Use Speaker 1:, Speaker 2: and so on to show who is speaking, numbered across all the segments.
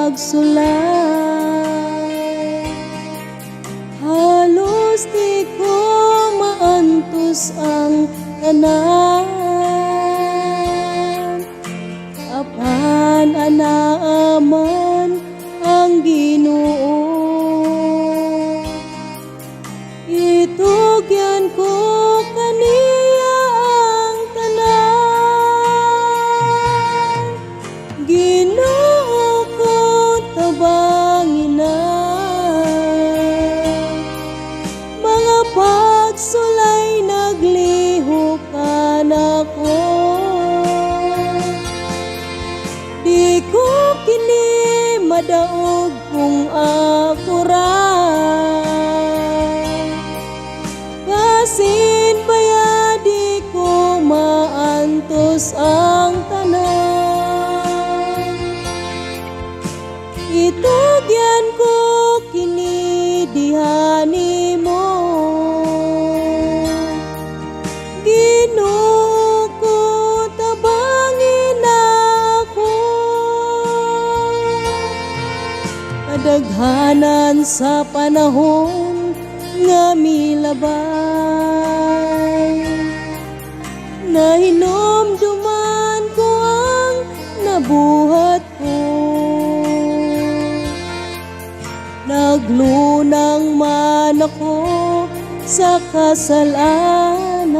Speaker 1: pagsulay. Halos di ko maantos ang tanan, apan anaaman ang Ginoo. Itugyan ko kaniya ang tanan, Ginoo ko tabangin na. Mga pagsulay naglihok ka na ko, di ko kini madaog kung ako ra. Basin baya di ko maantos ang tanan, itugyan ko kini diha nimo. Ginoo ko tabangin ako, kadaghanan sa panahon nga milabay, nahinomduman ko ang nabuhat ko. Naglunang man ako sa kasalanan,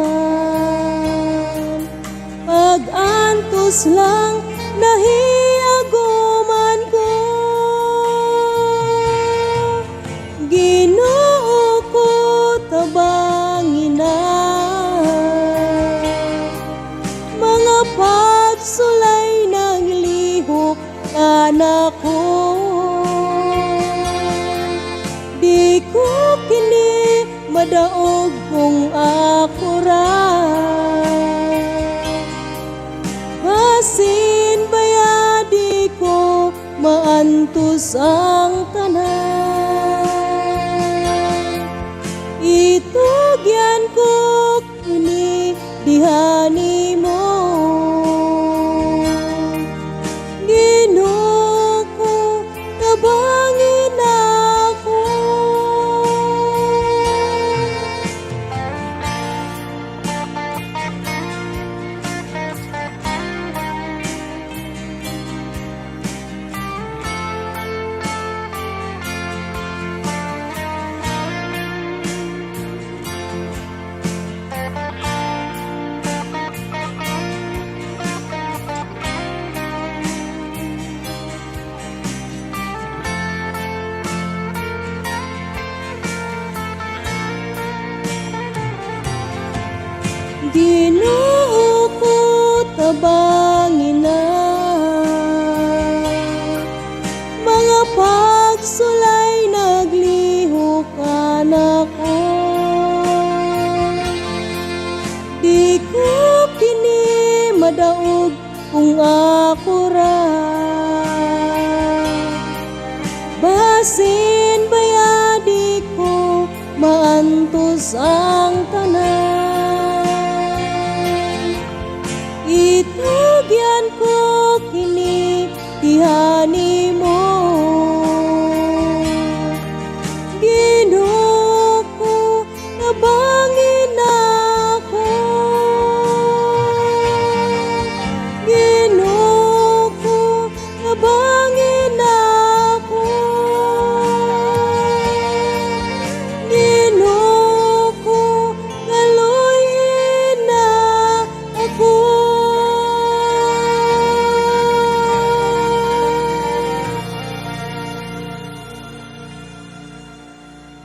Speaker 1: pag-antos lang nahiaguman ko. Ginoo ko tabangin na, mga pagsulay ng lihok ka na ko. Di ko kini madaog kung ako ra. Basin baya di ko maantos ang tanan, itugyan ko kini diha nimo. Ginoo ko tabangin ako. Ginoo ko tabangin na, mga pagsulay naglihok ka na ko. Di ko kini madaog kung ako ra. Basin baya di ko maantos ang tanan, itugyan ko kini diha nimo.